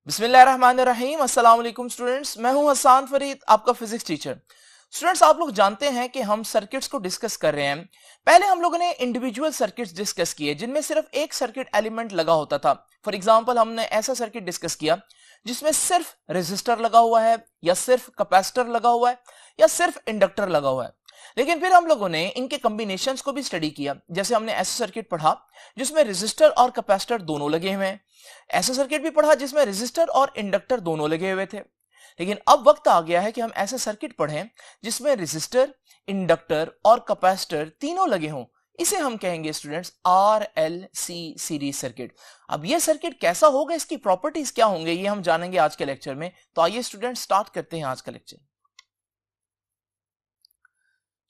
बिस्मिल्लाहिर्रहमानिर्रहीम। अस्सलाम वालेकुम स्टूडेंट्स, मैं हूं हसन फरीद, आपका फिजिक्स टीचर। स्टूडेंट्स, आप लोग जानते हैं कि हम सर्किट्स को डिस्कस कर रहे हैं। पहले हम लोगों ने इंडिविजुअल सर्किट्स डिस्कस किए जिनमें सिर्फ एक सर्किट एलिमेंट लगा होता था। फॉर एग्जांपल, हमने ऐसा सर्किट डिस्कस किया जिसमें सिर्फ रेजिस्टर लगा हुआ है, या सिर्फ कैपेसिटर लगा हुआ है, या सिर्फ इंडक्टर लगा हुआ है। लेकिन फिर हम लोगों ने इनके कॉम्बिनेशंस को भी स्टडी किया। जैसे हमने ऐसा सर्किट पढ़ा जिसमें रेजिस्टर और कैपेसिटर दोनों लगे हुए हैं, ऐसा सर्किट भी पढ़ा जिसमें रेजिस्टर और इंडक्टर दोनों लगे हुए थे। लेकिन अब वक्त आ गया है कि हम ऐसे सर्किट पढ़ें जिसमें रेजिस्टर, इंडक्टर और कैपेसिटर तीनों लगे हों। इसे हम कहेंगे स्टूडेंट्स RLC सीरीज सर्किट। अब ये सर्किट कैसा होगा, इसकी प्रॉपर्टीज क्या होंगे, ये हम जानेंगे आज के लेक्चर में। तो आइए स्टूडेंट्स स्टार्ट करते हैं आज का लेक्चर।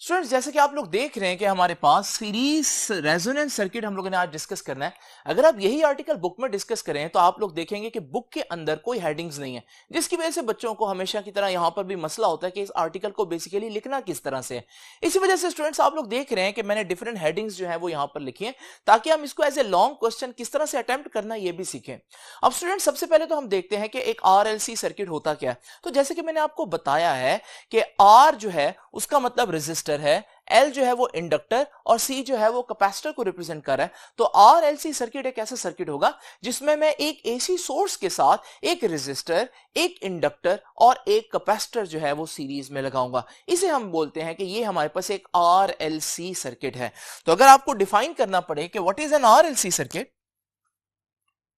स्टूडेंट्स, जैसे कि आप लोग देख रहे हैं कि हमारे पास सीरीज रेजोनेंस सर्किट हम लोगों ने आज डिस्कस करना है। अगर आप यही आर्टिकल बुक में डिस्कस करें तो आप लोग देखेंगे कि बुक के अंदर कोई हेडिंग्स नहीं है, जिसकी वजह से बच्चों को हमेशा की तरह यहां पर भी मसला होता है कि इस आर्टिकल को बेसिकली लिखना किस तरह से है। इसी वजह से स्टूडेंट्स, आप लोग देख रहे हैं कि मैंने डिफरेंट हेडिंग्स जो है वो यहां पर लिखी है, ताकि हम इसको एज ए लॉन्ग क्वेश्चन किस तरह से अटेम्प्ट करना ये भी सीखें। अब स्टूडेंट, सबसे पहले तो हम देखते हैं कि एक RLC सर्किट होता क्या है। तो जैसे कि मैंने आपको बताया है कि R जो है उसका मतलब रेजिस्टर है, L जो है वो इंडक्टर और C जो है वो कैपेसिटर को रिप्रेजेंट कर रहा है। तो RLC सर्किट एक ऐसा सर्किट होगा जिसमें मैं एक AC सोर्स के साथ एक रेजिस्टर, एक इंडक्टर और एक कैपेसिटर जो है वो सीरीज में लगाऊंगा। इसे हम बोलते हैं कि ये हमारे पास एक RLC सर्किट है। तो अगर आपको डिफाइन करना पड़े कि what is an RLC circuit,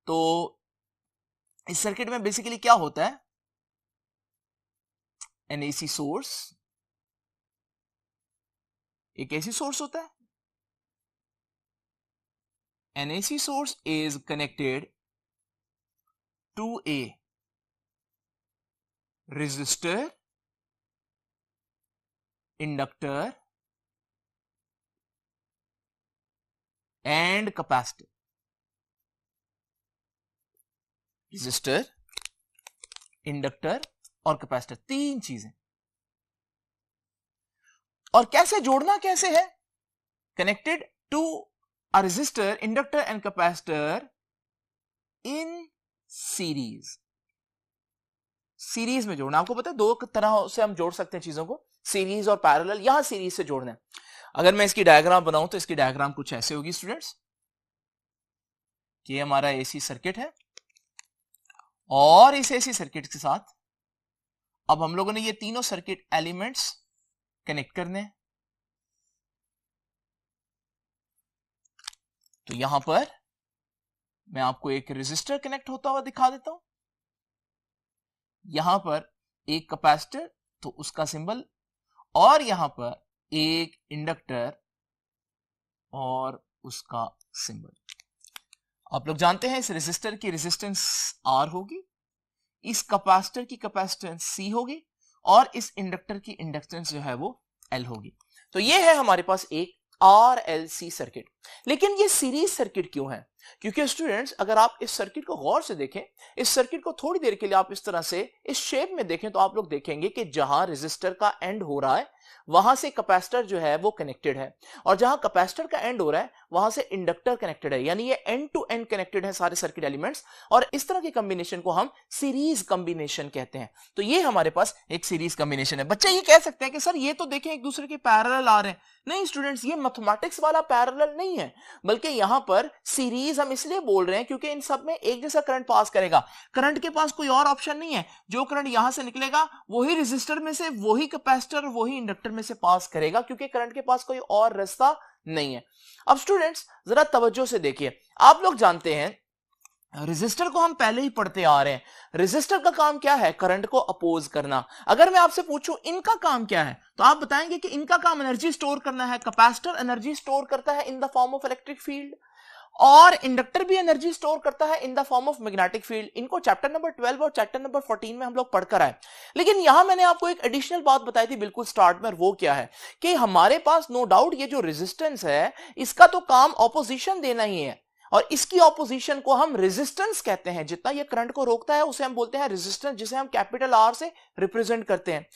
तो इस सर्किट में बेसिकली क्या होता है, एन AC सोर्स, एक AC सोर्स होता है। An AC source is connected to a resistor, inductor and capacitor. Resistor, inductor और कैपेसिटर, तीन चीजें। और कैसे जोड़ना कैसे है, connected to a resistor, inductor and capacitor in series। सीरीज में जोड़ना, आपको पता है दो तरह से हम जोड़ सकते हैं चीजों को, सीरीज और पैरेलल। यहां सीरीज से जोड़ना है। अगर मैं इसकी डायग्राम बनाऊं तो इसकी डायग्राम कुछ ऐसे होगी स्टूडेंट्स, कि ये हमारा एसी सर्किट है और इस एसी सर्किट के साथ अब हम लोगों ने ये तीनों सर्किट एलिमेंट्स कनेक्ट करने हैं। तो यहां पर मैं आपको एक रेजिस्टर कनेक्ट होता हुआ दिखा देता हूं, यहां पर एक कैपेसिटर तो उसका सिंबल, और यहां पर एक इंडक्टर और उसका सिंबल। आप लोग जानते हैं इस रेजिस्टर की रेजिस्टेंस R होगी, इस कैपेसिटर की कैपेसिटेंस C होगी और इस इंडक्टर की इंडक्टेंस जो है वो L होगी। तो ये है हमारे पास एक RLC सर्किट। लेकिन ये सीरीज सर्किट क्यों है? क्योंकि स्टूडेंट्स, अगर आप इस सर्किट को गौर से देखें, इस सर्किट को थोड़ी देर के लिए आप इस तरह से इस शेप में देखें, तो आप लोग देखेंगे कि जहां रेजिस्टर का एंड हो रहा है वहां से कैपेसिटर जो है वो कनेक्टेड है, और जहां कैपेसिटर का एंड हो रहा है वहां से इंडक्टर कनेक्टेड है। यानी ये एंड टू एंड कनेक्टेड है सारे सर्किट एलिमेंट्स, और इस तरह के कॉम्बिनेशन को हम सीरीज कॉम्बिनेशन कहते हैं। तो ये हमारे पास एक सीरीज कॉम्बिनेशन है। बच्चे ये कह सकते हैं कि सर ये तो देखें एक दूसरे के पैरेलल आ रहे हैं। नहीं स्टूडेंट्स, ये मैथमेटिक्स वाला पैरेलल नहीं है, बल्कि यहां पर सीरीज हम इसलिए बोल रहे हैं क्योंकि इन सब में एक जैसा करंट पास करेगा। करंट के पास कोई और ऑप्शन नहीं है, जो करंट यहां से निकलेगा वही रेजिस्टर में से, वही कैपेसिटर, वही इंडक्टर में से पास करेगा, क्योंकि करंट के पास कोई और रास्ता नहीं है। अब स्टूडेंट्स जरा तवज्जो से देखिए, आप लोग जानते हैं रेजिस्टर को हम पहले ही पढ़ते आ रहे हैं। रेजिस्टर का काम क्या है? करंट को अपोज करना। अगर मैं आपसे पूछूं इनका काम क्या है, तो आप बताएंगे कि इनका काम एनर्जी स्टोर करना है। कैपेसिटर एनर्जी स्टोर करता है in the form of electric field, और इंडक्टर भी एनर्जी स्टोर करता है in the form of magnetic field. इनको चैप्टर नंबर 12 और चैप्टर नंबर 14 में हम लोग पढ़कर आए। लेकिन यहां मैंने आपको एक एडिशनल बात बताई थी बिल्कुल स्टार्ट में, वो क्या है कि हमारे पास नो डाउट ये जो रेजिस्टेंस है इसका तो काम ऑपोजिशन देना ही है, और इसकी ऑपोजिशन को हम रेजिस्टेंस कहते हैं। जितना ये करंट को रोकता है उसे हम बोलते हैं रेजिस्टेंस, जिसे हम कैपिटल R से रिप्रेजेंट करते हैं।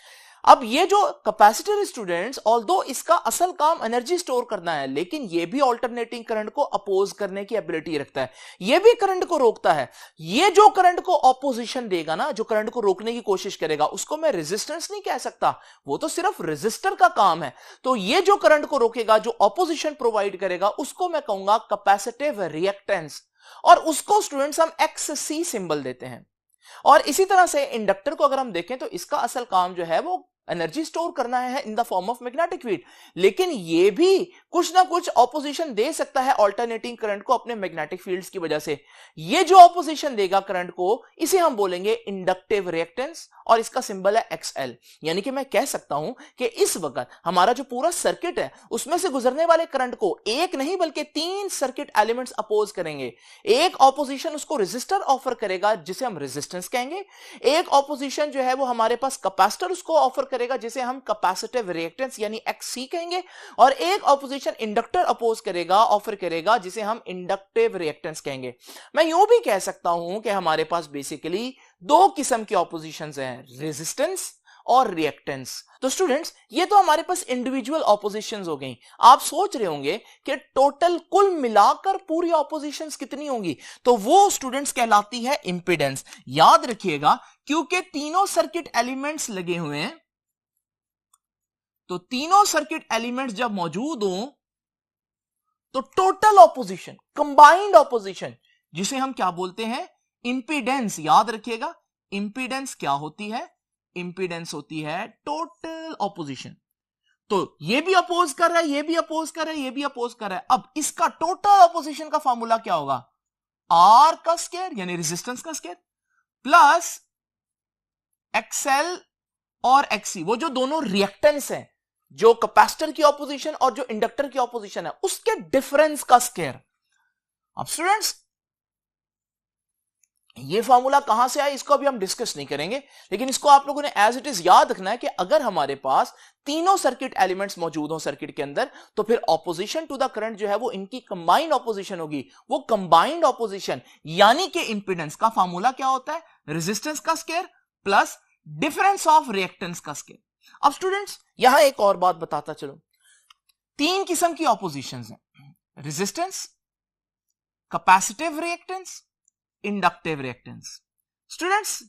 अब ये जो कैपेसिटर स्टूडेंट्स, ऑल्दो इसका असल काम एनर्जी स्टोर करना है, लेकिन ये भी ऑल्टरनेटिंग करंट को अपोज करने की एबिलिटी रखता है, ये भी करंट को रोकता है। ये जो करंट को ऑपोजिशन देगा ना, जो करंट को रोकने की कोशिश करेगा, उसको मैं रेजिस्टेंस नहीं कह सकता, वो तो सिर्फ रेजिस्टर का काम है। तो ये जो करंट को रोकेगा, जो ऑपोजिशन प्रोवाइड करेगा, उसको मैं कहूंगा कैपेसिटिव रिएक्टेंस, और उसको स्टूडेंट्स हम XC सिंबल देते हैं। और इसी तरह से इंडक्टर को अगर हम देखें तो इसका असल काम जो है वो एनर्जी स्टोर करना है in the form of magnetic field, लेकिन ये भी कुछ ना कुछ ऑपोजिशन दे सकता है ऑल्टरनेटिंग करंट को अपने मैग्नेटिक फील्ड्स की वजह से। ये जो ऑपोजिशन देगा करंट को, इसे हम बोलेंगे इंडक्टिव रिएक्टेंस, और इसका सिंबल है XL। यानी कि मैं कह सकता हूं कि इस वक्त हमारा जो पूरा सर्किट है, उसमें से गुजरने वाले करंट को एक नहीं बल्कि 3 सर्किट एलिमेंट्स अपोज करेंगे। एक ऑपोजिशन उसको रेजिस्टर ऑफर करेगा, जिसे हम रेजिस्टेंस कहेंगे। एक ऑपोजिशन जो है वो हमारे पास कैपेसिटर उसको ऑफर करेगा, जिसे हम कैपेसिटिव रिएक्टेंस यानी XC कहेंगे। और एक ऑपोजिशन इंडक्टर अपोज करेगा, ऑफर करेगा, जिसे हम इंडक्टिव रिएक्टेंस कहेंगे। मैं यूं भी कह सकता हूं कि हमारे पास बेसिकली 2 किस्म के ऑपोजिशंस हैं, रेजिस्टेंस और रिएक्टेंस। तो स्टूडेंट्स, ये तो हमारे पास इंडिविजुअल ऑपोजिशंस हो गई। आप सोच रहे होंगे कि टोटल कुल मिलाकर पूरी ऑपोजिशंस कितनी होंगी, तो वो स्टूडेंट्स कहलाती है इंपीडेंस। याद रखिएगा, क्योंकि तीनों सर्किट एलिमेंट्स लगे हुए हैं, तो तीनों सर्किट एलिमेंट्स जब मौजूद हों तो टोटल ऑपोजिशन, कंबाइंड ऑपोजिशन, जिसे हम क्या बोलते हैं, इंपीडेंस। याद रखिएगा, इंपीडेंस क्या होती है, इंपीडेंस होती है टोटल ऑपोजिशन। तो ये भी अपोज कर रहा है, ये भी अपोज कर रहा है, ये भी अपोज कर रहा है। अब इसका टोटल ऑपोजिशन का फॉर्मूला क्या होगा, R का स्क्वायर यानी रेजिस्टेंस का स्क्वायर प्लस XL और XC, वो जो दोनों रिएक्टेंस हैं, जो कैपेसिटर की ऑपोजिशन और जो इंडक्टर की ऑपोजिशन है, उसके डिफरेंस का स्क्वायर। अब स्टूडेंट्स, ये फॉर्मूला कहां से आया इसको अभी हम डिस्कस नहीं करेंगे, लेकिन इसको आप लोगों ने एज इट इज याद रखना है कि अगर हमारे पास तीनों सर्किट एलिमेंट्स मौजूद हो सर्किट के अंदर, तो फिर ऑपोजिशन टू द करंट जो है वो इनकी कंबाइंड ऑपोजिशन होगी। वो कंबाइंड ऑपोजिशन यानी कि इंपीडेंस का फॉर्मूला क्या होता है, रेजिस्टेंस का square plus difference of reactance का स्क्वायर। अब स्टूडेंट्स, यहां एक और बात बताता चलो, 3 किस्म की ऑपोजिशंस हैं, resistance, capacitive reactance, inductive reactance. Students,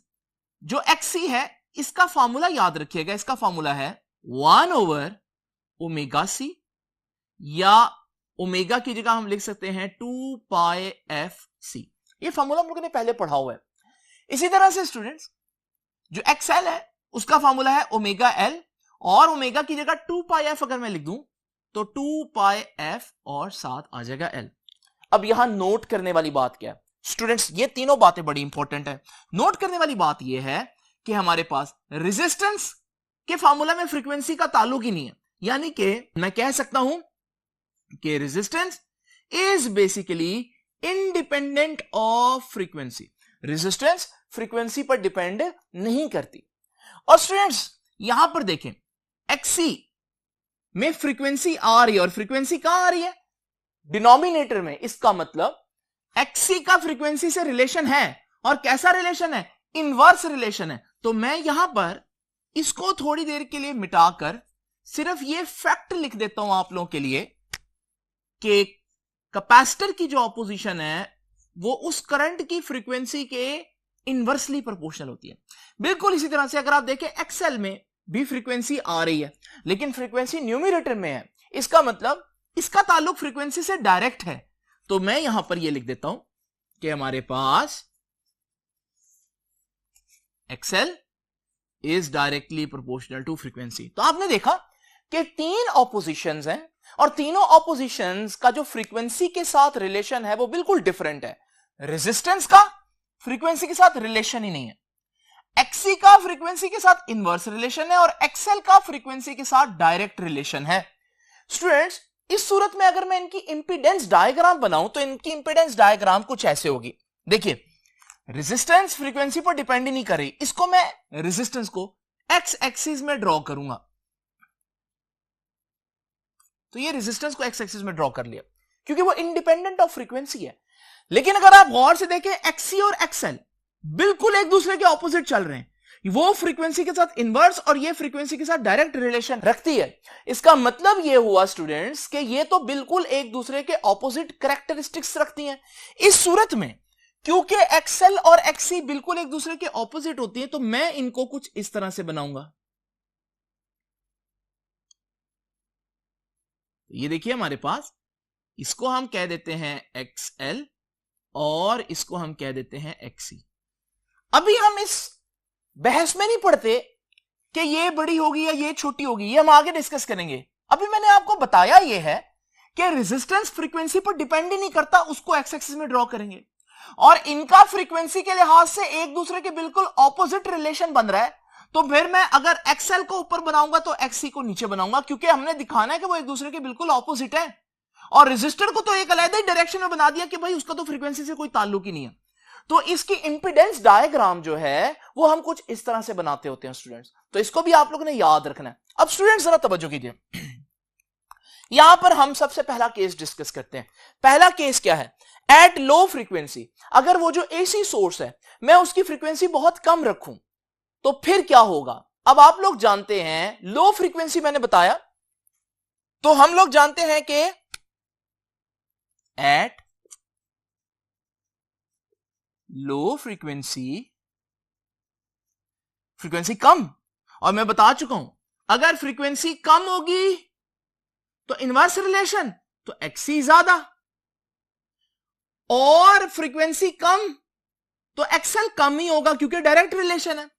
जो XC है इसका फॉर्मूला याद रखिएगा, इसका फॉर्मूला है 1/ωc, या ओमेगा की जगह हम लिख सकते हैं 2πfc। ये फॉर्मूला हम लोगों ने पहले पढ़ा हुआ है। इसी तरह से स्टूडेंट्स, जो XL है उसका फॉर्मूला है ωL, और ओमेगा की जगह 2πf अगर मैं लिख दूं तो 2πf और साथ आ जाएगा L। अब यहां नोट करने वाली बात क्या है स्टूडेंट्स, ये तीनों बातें बड़ी इंपॉर्टेंट है। नोट करने वाली बात यह है कि हमारे पास रेजिस्टेंस के फार्मूला में फ्रीक्वेंसी का ताल्लुक ही नहीं है, यानी कि मैं कह सकता हूं कि resistance is basically independent of frequency. Resistance frequency पर डिपेंड नहीं करती। और स्टूडेंट्स, यहां पर देखें, XC में फ्रीक्वेंसी आ रही है, और फ्रीक्वेंसी कहां आ रही है, डिनोमिनेटर में। इसका मतलब XC का फ्रीक्वेंसी से रिलेशन है, और कैसा रिलेशन है, इनवर्स रिलेशन है। तो मैं यहां पर इसको थोड़ी देर के लिए मिटाकर सिर्फ ये फैक्ट लिख देता हूं आप लोगों के लिए कि कैपेसिटर की जो ऑपोजिशन है वो उस करंट की फ्रीक्वेंसी के इनवर्सली प्रोपोर्शनल होती है। बिल्कुल इसी तरह से अगर आप देखें, XL में भी फ्रीक्वेंसी आ रही है, लेकिन फ्रीक्वेंसी न्यूमरेटर में है। इसका मतलब इसका ताल्लुक फ्रीक्वेंसी से डायरेक्ट है। तो मैं यहां पर यह लिख देता हूं कि हमारे पास XL is directly proportional to frequency. तो आपने देखा कि 3 ऑपोजिशंस हैं, और तीनों ऑपोजिशंस का जो फ्रीक्वेंसी के साथ रिलेशन है वो बिल्कुल डिफरेंट है। रेजिस्टेंस का फ्रीक्वेंसी के साथ रिलेशन ही नहीं है, XC का फ्रीक्वेंसी के साथ इनवर्स रिलेशन है, और XL का फ्रीक्वेंसी के साथ डायरेक्ट रिलेशन है। स्टूडेंट्स, इस सूरत में अगर मैं इनकी इंपीडेंस डायग्राम बनाऊं तो इनकी इंपीडेंस डायग्राम कुछ ऐसे होगी। देखिए, रेजिस्टेंस फ्रीक्वेंसी पर डिपेंड नहीं कर रही, इसको मैं रेजिस्टेंस को एक्स एक्सिस में ड्रॉ करूंगा, तो ये रेजिस्टेंस को एक्स एक्सिस में ड्रॉ कर लिया क्योंकि वो इंडिपेंडेंट ऑफ फ्रीक्वेंसी है। लेकिन अगर आप गौर से देखें, XC और XL बिल्कुल एक दूसरे के ऑपोजिट चल रहे हैं, वो फ्रीक्वेंसी के साथ इनवर्स और ये फ्रीक्वेंसी के साथ डायरेक्ट रिलेशन रखती है। इसका मतलब ये हुआ स्टूडेंट्स कि ये तो बिल्कुल एक दूसरे के ऑपोजिट कैरेक्टरिस्टिक्स रखती हैं। इस सूरत में क्योंकि एक्सएल और एक्ससी बिल्कुल एक दूसरे के ऑपोजिट होती हैं, तो मैं इनको कुछ इस तरह से बनाऊंगा। ये देखिए हमारे पास, इसको हम कह देते हैं एक्सएल और इसको हम कह देते हैं एक्ससी। अभी हम इस बहस में नहीं पढ़ते कि ये बड़ी होगी या ये छोटी होगी, ये हम आगे डिस्कस करेंगे। अभी मैंने आपको बताया ये है कि रेजिस्टेंस फ्रीक्वेंसी पर डिपेंड ही नहीं करता, उसको एक्स एक्सिस में ड्रॉ करेंगे और इनका फ्रीक्वेंसी के लिहाज से एक दूसरे के बिल्कुल ऑपोजिट रिलेशन बन रहा है। तो फिर मैं अगर एक्सएल को ऊपर बनाऊंगा तो एक्ससी को नीचे बनाऊंगा, क्योंकि हमने दिखाना है कि वो एक दूसरे के बिल्कुल ऑपोजिट है। और रेजिस्टर को तो एक अलग ही डायरेक्शन में बना दिया कि भाई उसका तो फ्रीक्वेंसी से कोई ताल्लुक ही नहीं है। तो इसकी इंपीडेंस डायग्राम जो है वो हम कुछ इस तरह से बनाते होते हैं स्टूडेंट्स, तो इसको भी आप लोगों ने याद रखना है। अब स्टूडेंट्स जरा तवज्जो कीजिए, यहां पर हम सबसे पहला केस डिस्कस करते हैं। पहला केस क्या है? एट लो फ्रीक्वेंसी, अगर वो जो एसी सोर्स है मैं उसकी फ्रीक्वेंसी बहुत कम रखूं तो फिर क्या होगा? अब आप लोग जानते हैं लो फ्रीक्वेंसी मैंने बताया, तो हम लोग जानते हैं कि एट लो फ्रीक्वेंसी कम, और मैं बता चुका हूं अगर फ्रीक्वेंसी कम होगी तो इनवर्स रिलेशन, तो एक्ससी ज्यादा, और फ्रीक्वेंसी कम तो एक्सएल कम ही होगा क्योंकि डायरेक्ट रिलेशन है।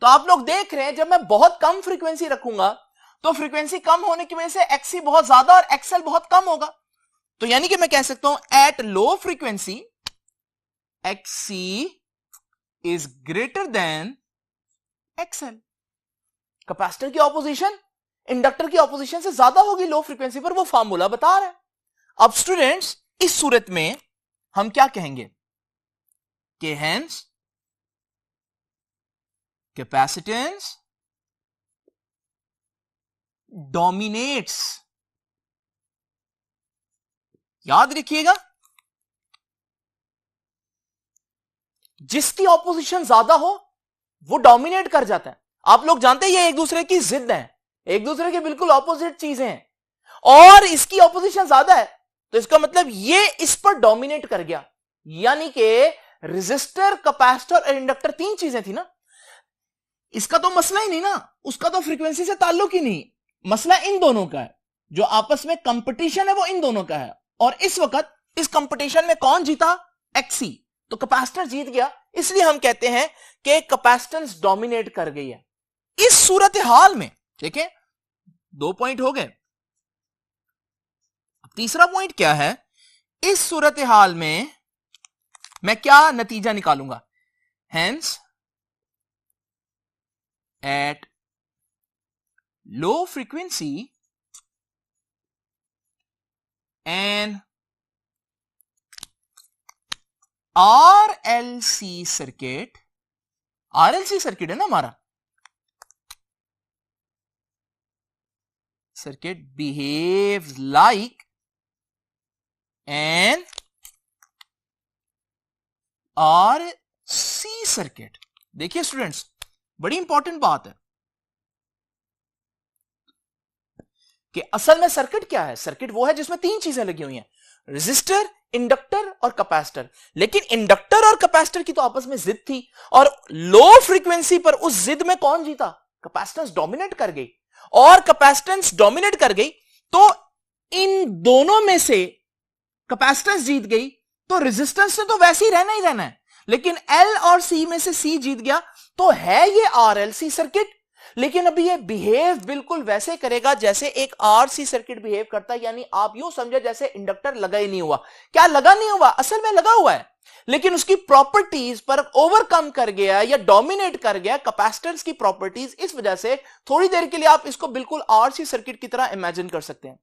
तो आप लोग देख रहे हैं जब मैं बहुत कम फ्रीक्वेंसी रखूंगा तो फ्रीक्वेंसी कम होने की वजह से एक्ससी बहुत ज्यादा और एक्सएल बहुत कम होगा। तो यानी कि मैं कह सकता हूं at low frequency एक्ससी is greater than XL. Capacitor की ऑपोजिशन इंडक्टर की ऑपोजिशन से ज्यादा होगी लो फ्रीक्वेंसी पर, वो फार्मूला बता रहा है। अब स्टूडेंट्स इस सूरत में हम क्या कहेंगे कि हेंस कैपेसिटेंस डोमिनेट्स। याद रखिएगा, जिसकी ऑपोजिशन ज्यादा हो वो डोमिनेट कर जाता है। आप लोग जानते हैं ये एक दूसरे की जिद है, एक दूसरे के बिल्कुल ऑपोजिट चीजें हैं, और इसकी ऑपोजिशन ज्यादा है तो इसका मतलब ये इस पर डोमिनेट कर गया। यानी कि रेजिस्टर, कैपेसिटर और इंडक्टर तीन चीजें थी ना, इसका तो मसला ही नहीं ना, उसका तो फ्रीक्वेंसी से ताल्लुक ही नहीं, मसला इन दोनों का है। जो आपस में कंपटीशन है वो इन दोनों का है, और इस वक्त इस कंपटीशन में कौन जीता? एक्ससी। तो कैपेसिटर जीत गया, इसलिए हम कहते हैं कि कैपेसिटेंस डोमिनेट कर गई है इस सूरत हाल में। ठीक है, 2 पॉइंट हो गए। तीसरा पॉइंट क्या है? इस सूरत हाल में मैं क्या नतीजा निकालूंगा? Hence at low frequency and RLC circuit, RLC circuit है ना हमारा, circuit behaves like an RC circuit. देखिए स्टूडेंट्स, बड़ी इंपॉर्टेंट बात है कि असल में सर्किट क्या है? सर्किट वो है जिसमें तीन चीजें लगी हुई हैं, रेजिस्टर, इंडक्टर और कैपेसिटर। लेकिन इंडक्टर और कैपेसिटर की तो आपस में जिद थी, और लो फ्रीक्वेंसी पर उस जिद में कौन जीता? कैपेसिटेंस डोमिनेट कर गई, और कैपेसिटेंस डोमिनेट कर गई तो इन दोनों में से कैपेसिटेंस जीत गई, तो रेजिस्टेंस से तो वैसे ही रहना है, लेकिन एल और सी में से सी जीत गया, तो है ये आरएलसी सर्किट। लेकिन अभी ये बिहेव बिल्कुल वैसे करेगा जैसे एक आरसी सर्किट बिहेव करता है। यानी आप यूं समझे जैसे इंडक्टर लगा ही नहीं हुआ। क्या लगा नहीं हुआ? असल में लगा हुआ है, लेकिन उसकी प्रॉपर्टीज पर ओवरकम कर गया या डोमिनेट कर गया कैपेसिटर्स की प्रॉपर्टीज। इस वजह से थोड़ी देर के लिए आप इसको बिल्कुल आरसी सर्किट की तरह इमेजिन कर सकते हैं।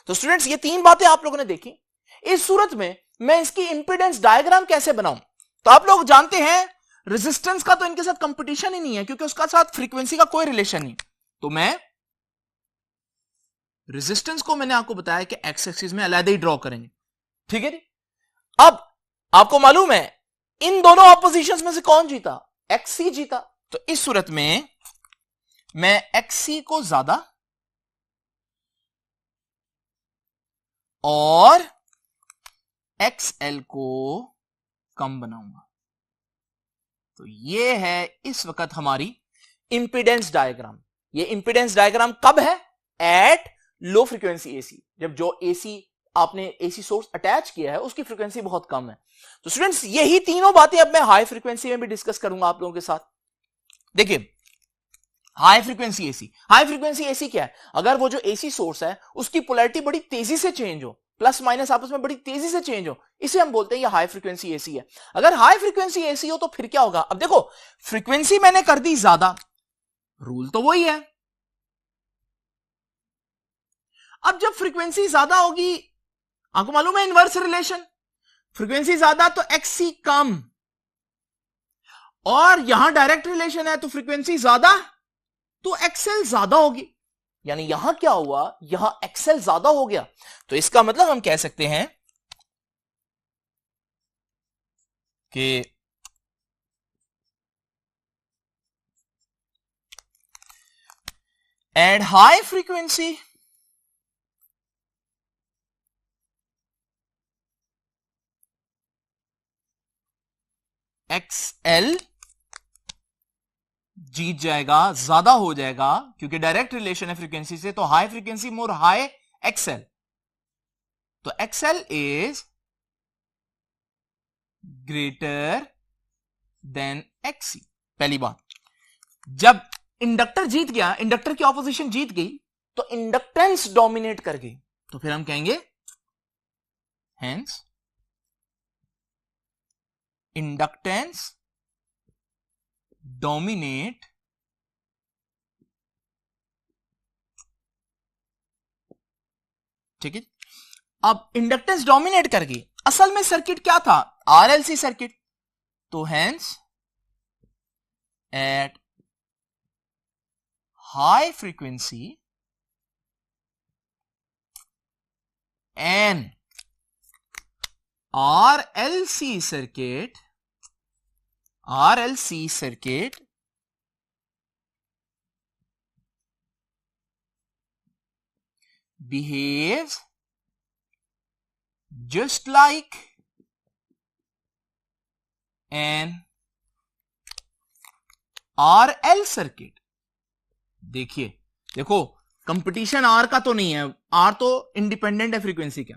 तो स्टूडेंट्स, ये तीन बातें आप लोगों ने देखी। इस सूरत में मैं इसकी इंपीडेंस डायग्राम कैसे बनाऊं? तो आप लोग जानते हैं रेजिस्टेंस का तो इनके साथ कंपटीशन ही नहीं है, क्योंकि उसका साथ फ्रीक्वेंसी का कोई रिलेशन नहीं। तो मैं रेजिस्टेंस को मैंने आपको बताया कि एक्स एक्सिस में अलग ही ड्रॉ करेंगे। ठीक है जी। अब आपको मालूम है इन दोनों ऑपोजिशंस में से कौन जीता? एक्ससी जीता। तो इस सूरत में मैं XC को ज्यादा और XL को कम बनाऊंगा। तो ये है इस वक्त हमारी इंपीडेंस डायग्राम। ये इंपीडेंस डायग्राम कब है? एट लो फ्रीक्वेंसी एसी, जब जो एसी आपने एसी सोर्स अटैच किया है उसकी फ्रीक्वेंसी बहुत कम है। तो स्टूडेंट्स यही तीनों बातें अब मैं हाई फ्रीक्वेंसी में भी डिस्कस करूंगा आप लोगों के साथ। देखिए high frequency AC, high frequency AC क्या है? अगर वो जो एसी सोर्स है उसकी पोलैरिटी बड़ी तेजी से चेंज हो, प्लस माइनस आपस में बड़ी तेजी से चेंज हो, इसे हम बोलते हैं ये हाई फ्रीक्वेंसी एसी है। अगर हाई फ्रीक्वेंसी एसी हो तो फिर क्या होगा? अब देखो फ्रीक्वेंसी मैंने कर दी ज्यादा, रूल तो वही है। अब जब फ्रीक्वेंसी ज्यादा होगी, आपको मालूम है इनवर्स रिलेशन, फ्रीक्वेंसी ज्यादा तो XC कम, और यहां डायरेक्ट रिलेशन है तो फ्रीक्वेंसी ज्यादा तो XL ज्यादा होगी। यानी यहां क्या हुआ? यहां XL ज्यादा हो गया। तो इसका मतलब हम कह सकते हैं कि at high frequency XL जीत जाएगा, ज्यादा हो जाएगा, क्योंकि डायरेक्ट रिलेशन है फ्रीक्वेंसी से। तो हाई फ्रीक्वेंसी मोर हाई XL, तो XL is greater than XC। पहली बात, जब इंडक्टर जीत गया, इंडक्टर की ऑपोजिशन जीत गई, तो इंडक्टेंस डोमिनेट कर गई, तो फिर हम कहेंगे हेंस इंडक्टेंस डोमिनेट ठीक है। अब इंडक्टेंस डोमिनेट कर गई, असल में सर्किट क्या था? RLC circuit. तो hence at high frequency an RLC circuit behaves just like an RL circuit। देखो कंपटीशन R का तो नहीं है, R तो इंडिपेंडेंट है फ्रीक्वेंसी का।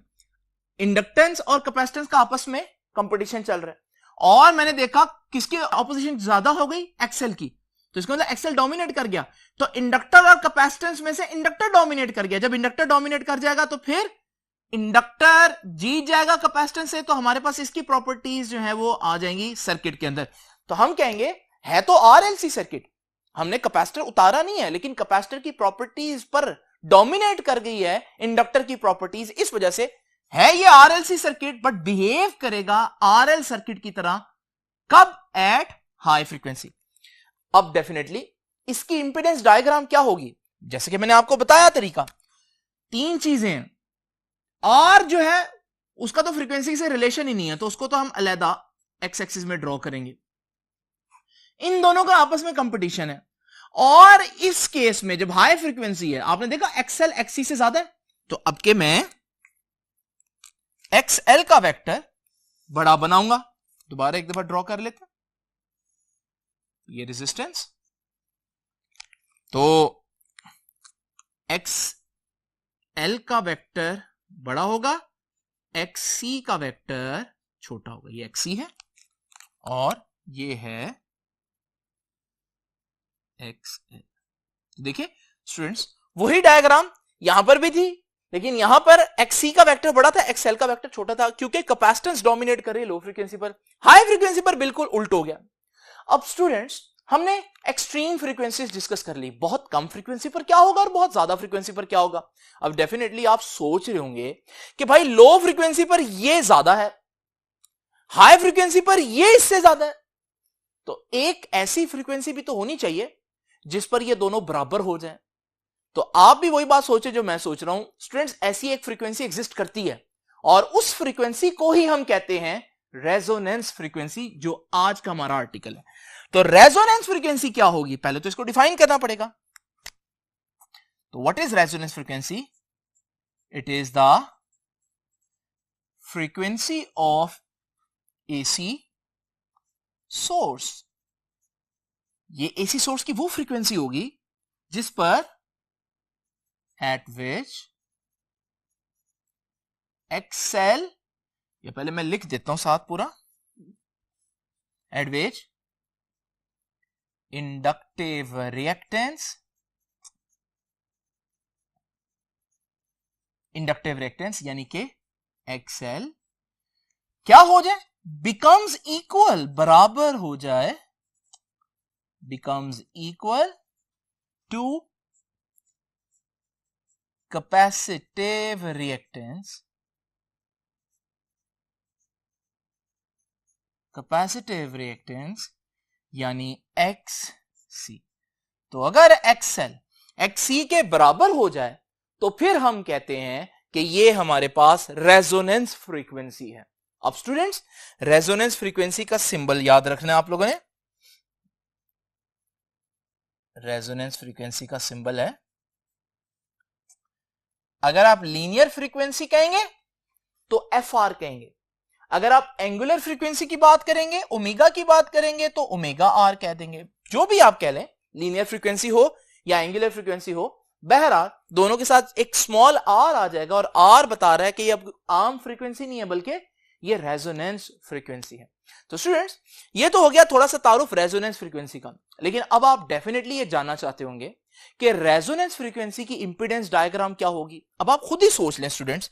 इंडक्टेंस और कैपेसिटेंस का आपस में कंपटीशन चल रहा है, और मैंने देखा किसकी ऑपोजिशन ज्यादा हो गई? XL की। तो इसका मतलब XL डोमिनेट कर गया, तो इंडक्टर और कैपेसिटेंस में से इंडक्टर डोमिनेट कर गया। जब इंडक्टर डोमिनेट कर जाएगा तो फिर इंडक्टर जीत जाएगा कैपेसिटेंस से, तो हमारे पास इसकी प्रॉपर्टीज जो है वो आ जाएंगी सर्किट के अंदर। तो हम कहेंगे है तो RLC सर्किट, हमने कैपेसिटर उतारा नहीं है, लेकिन कैपेसिटर की प्रॉपर्टीज पर डोमिनेट कर गई है इंडक्टर की प्रॉपर्टीज, इस वजह से है ये RLC सर्किट, बट बिहेव करेगा RL सर्किट की तरह। कब? Eight high frequency. अब डेफिनेटली इसकी इंपीडेंस डायग्राम क्या होगी? जैसे कि मैंने आपको बताया तरीका, तीन चीजें हैं। R जो है उसका तो फ्रीक्वेंसी से रिलेशन ही नहीं है, तो उसको तो हम अलग एक्स एक्सिस में ड्रॉ करेंगे। इन दोनों का आपस में कंपटीशन है, और इस केस में जब हाई फ्रीक्वेंसी है, आपने देखा XL XC से ज्यादा है, तो अब के मैं XL का वेक्टर बड़ा बनाऊंगा। दोबारा एक दफा ड्रॉ कर लेते हैं, ये रेजिस्टेंस, तो XL का वेक्टर बड़ा होगा, XC का वेक्टर छोटा होगा। ये XC है और ये है XL। देखिए स्टूडेंट्स, वही डायग्राम यहां पर भी थी, लेकिन यहां पर XC का वेक्टर बड़ा था, XL का वेक्टर छोटा था, क्योंकि कैपेसिटेंस डोमिनेट कर रही है लो फ्रीक्वेंसी पर। हाई फ्रीक्वेंसी पर बिल्कुल उल्ट हो गया। अब स्टूडेंट्स, हमने एक्सट्रीम फ्रीक्वेंसीज डिस्कस कर ली, बहुत कम फ्रीक्वेंसी पर क्या होगा और बहुत ज्यादा फ्रीक्वेंसी पर क्या होगा। अब डेफिनेटली आप सोच रहे होंगे कि भाई लो फ्रीक्वेंसी पर ये ज्यादा है, हाई फ्रीक्वेंसी पर ये इससे ज्यादा है, तो एक ऐसी फ्रीक्वेंसी भी तो होनी चाहिए जिस पर ये दोनों बराबर हो जाएं। तो आप भी वही बात सोचे जो मैं सोच रहा हूं। स्टूडेंट्स, ऐसी एक फ्रीक्वेंसी एग्जिस्ट करती है, और उस फ्रीक्वेंसी को ही हम कहते हैं रेजोनेंस फ्रीक्वेंसी, जो आज का हमारा आर्टिकल है। तो रेजोनेंस फ्रीक्वेंसी क्या होगी, पहले तो इसको डिफाइन करना पड़ेगा। तो what is resonance frequency? It is the frequency of AC source. ये एसी सोर्स की वो फ्रीक्वेंसी होगी जिस पर एट विच एक्सएल, ये पहले मैं लिख देता हूं साथ पूरा, एट विच इंडक्टिव रिएक्टेंस, इंडक्टिव रिएक्टेंस यानी कि एक्सएल क्या हो जाए, बिकम्स इक्वल, बराबर हो जाए, becomes equal to capacitive reactance, capacitive reactance यानी XC। तो अगर XL XC के बराबर हो जाए तो फिर हम कहते हैं कि ये हमारे पास रेजोनेंस फ्रीक्वेंसी है। अब स्टूडेंट्स, रेजोनेंस फ्रीक्वेंसी का सिंबल याद रखना है आप लोगों ने। रेजोनेंस फ्रीक्वेंसी का सिंबल है, अगर आप लीनियर फ्रीक्वेंसी कहेंगे तो FR कहेंगे, अगर आप एंगुलर फ्रीक्वेंसी की बात करेंगे, ओमेगा की बात करेंगे तो ओमेगा R कह देंगे। जो भी आप कह लें, लीनियर फ्रीक्वेंसी हो या एंगुलर फ्रीक्वेंसी हो, बहरहाल दोनों के साथ एक स्मॉल r आ जाएगा, और R बता रहा है कि ये अब आम फ्रीक्वेंसी नहीं है बल्कि ये रेजोनेंस फ्रीक्वेंसी है। तो स्टूडेंट्स, ये तो हो गया थोड़ा सा तारुफ रेजोनेंस फ्रीक्वेंसी का, लेकिन अब आप डेफिनेटली ये जानना चाहते होंगे कि रेजोनेंस फ्रीक्वेंसी की इंपीडेंस डायग्राम क्या होगी। अब आप खुद ही सोच लें स्टूडेंट्स,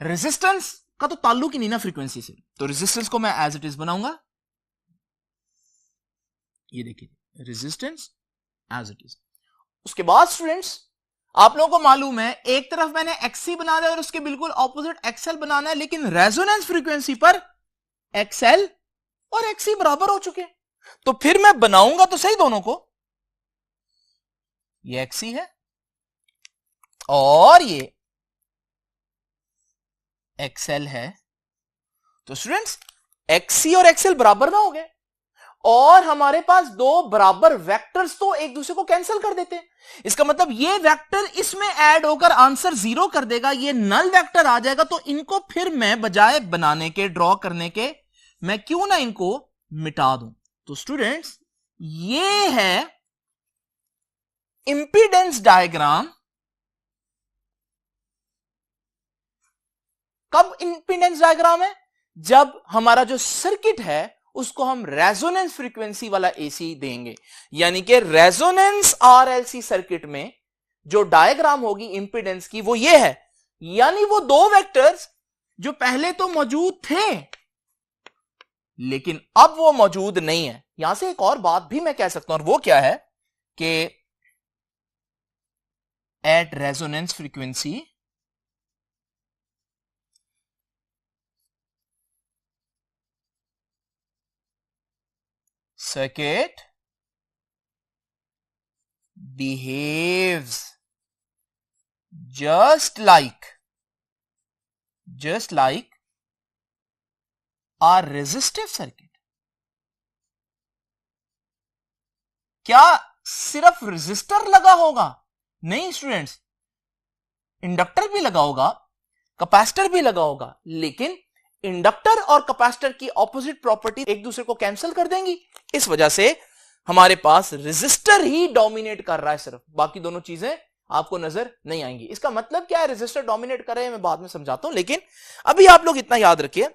रेजिस्टेंस का तो ताल्लुक ही नहीं ना फ्रीक्वेंसी से, तो रेजिस्टेंस को मैं एज इट इज बनाऊंगा, ये देखिए रेजिस्टेंस एज इट इज। उसके बाद स्टूडेंट्स, आप लोगों को मालूम है एक तरफ मैंने XC बनाना है और उसके बिल्कुल ऑपोजिट XL बनाना है, लेकिन रेजोनेंस फ्रीक्वेंसी पर XL और XC बराबर हो चुके हैं, तो फिर मैं बनाऊंगा तो सही दोनों को, ये XC है और ये XL है। तो स्टूडेंट्स, XC और XL बराबर ना हो गए और हमारे पास दो बराबर वेक्टर्स तो एक दूसरे को कैंसिल कर देते हैं। इसका मतलब ये वेक्टर इसमें ऐड होकर आंसर 0 कर देगा, ये नल वेक्टर आ जाएगा। तो इनको फिर मैं बजाय बनाने के, ड्रॉ करने के, मैं क्यों ना इनको मिटा दूं। तो स्टूडेंट्स, ये है इंपीडेंस डायग्राम। कब इंपीडेंस डायग्राम है? जब हमारा जो सर्किट है उसको हम रेजोनेंस फ्रीक्वेंसी वाला एसी देंगे, यानी कि रेजोनेंस आरएलसी सर्किट में जो डायग्राम होगी इंपीडेंस की वो ये है, यानी वो दो वेक्टर्स जो पहले तो मौजूद थे लेकिन अब वो मौजूद नहीं है। यहां से एक और बात भी मैं कह सकता हूं, और वो क्या है कि at resonance frequency circuit behaves just like a resistive circuit। क्या सिर्फ रेजिस्टर लगा होगा? नहीं स्टूडेंट्स, इंडक्टर भी लगा होगा, कैपेसिटर भी लगा होगा, लेकिन इंडक्टर और कैपेसिटर की ऑपोजिट प्रॉपर्टी एक दूसरे को कैंसिल कर देंगी। इस वजह से हमारे पास रेजिस्टर ही डोमिनेट कर रहा है, सिर्फ बाकी दोनों चीजें आपको नजर नहीं आएंगी। इसका मतलब क्या है, रेजिस्टर डोमिनेट कर रहे हैं, मैं बाद में समझाता हूं, लेकिन अभी आप लोग इतना याद रखिए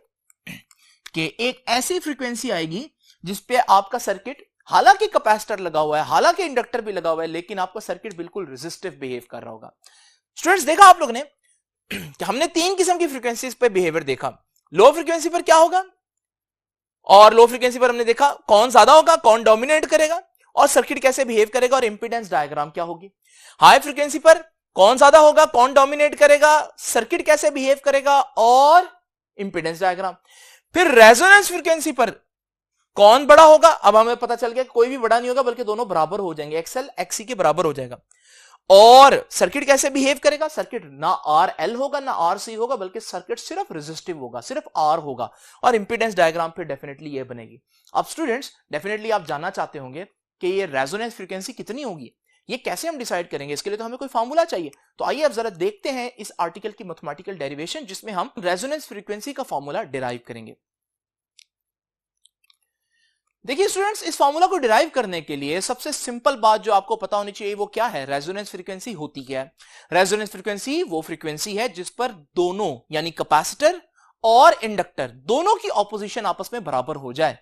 कि एक ऐसी फ्रीक्वेंसी आएगी जिसपे आपका सर्किट, हालांकि कैपेसिटर लगा हुआ है, हालांकि इंडक्टर भी लगा हुआ है, लेकिन आपका सर्किट बिल्कुल रेजिस्टिव बिहेव कर रहा होगा। स्टूडेंट्स, देखा आप लोग ने कि हमने तीन किस्म की फ्रीक्वेंसीज पे बिहेवियर देखा। लो फ्रीक्वेंसी पर क्या होगा, और लो फ्रीक्वेंसी पर हमने देखा कौन ज्यादा होगा, कौन डोमिनेट करेगा, और सर्किट कैसे बिहेव करेगा, और इंपीडेंस डायग्राम क्या होगी। हाई फ्रीक्वेंसी पर कौन ज्यादा होगा, कौन डोमिनेट करेगा, सर्किट कैसे बिहेव करेगा, और इंपीडेंस डायग्राम। फिर रेजोनेंस फ्रीक्वेंसी पर कौन बड़ा होगा, अब हमें पता चल गया कोई भी बड़ा नहीं होगा बल्कि दोनों बराबर हो जाएंगे, XL XC के बराबर हो जाएगा। और सर्किट कैसे बिहेव करेगा? सर्किट ना आर एल होगा ना आर सी होगा, बल्कि सर्किट सिर्फ रेजिस्टिव होगा, सिर्फ आर होगा, और इंपीडेंस डायग्राम पे डेफिनेटली ये बनेगी। अब स्टूडेंट्स डेफिनेटली आप जानना चाहते होंगे कि ये रेजोनेंस फ्रीक्वेंसी कितनी होगी, ये कैसे हम डिसाइड करेंगे? इसके लिए तो हमें कोई फार्मूला चाहिए। तो आइए अब जरा देखते हैं इस आर्टिकल की मैथमेटिकल डेरिवेशन, जिसमें हम रेजोनेंस फ्रीक्वेंसी का फार्मूला डिराइव करेंगे। देखिए स्टूडेंट्स, इस फार्मूला को डिराइव करने के लिए सबसे सिंपल बात जो आपको पता होनी चाहिए वो क्या है? रेजोनेंस फ्रीक्वेंसी होती क्या है? रेजोनेंस फ्रीक्वेंसी वो फ्रीक्वेंसी है जिस पर दोनों यानी कैपेसिटर और इंडक्टर दोनों की ऑपोजिशन आपस में बराबर हो जाए।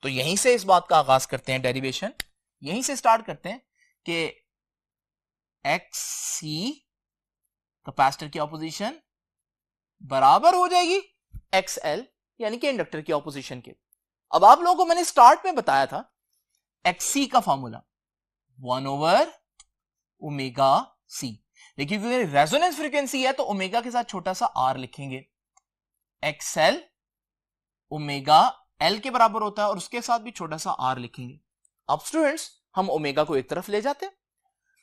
तो यहीं से इस बात का आगाज करते हैं, डेरिवेशन यहीं से स्टार्ट करते हैं कि एक्स सी कैपेसिटर की ऑपोजिशन बराबर हो जाएगी एक्स एल यानी कि इंडक्टर की ऑपोजिशन के। अब आप लोगों को मैंने स्टार्ट में बताया था एक्सी का फॉर्मूला 1/ओमेगा सी, लेकिन क्योंकि रेजोनेंस फ्रीक्वेंसी है तो ओमेगा के साथ छोटा सा आर लिखेंगे। एक्सएल ओमेगा एल के बराबर होता है और उसके साथ भी छोटा सा आर लिखेंगे। अब स्टूडेंट्स हम ओमेगा को एक तरफ ले जाते हैं,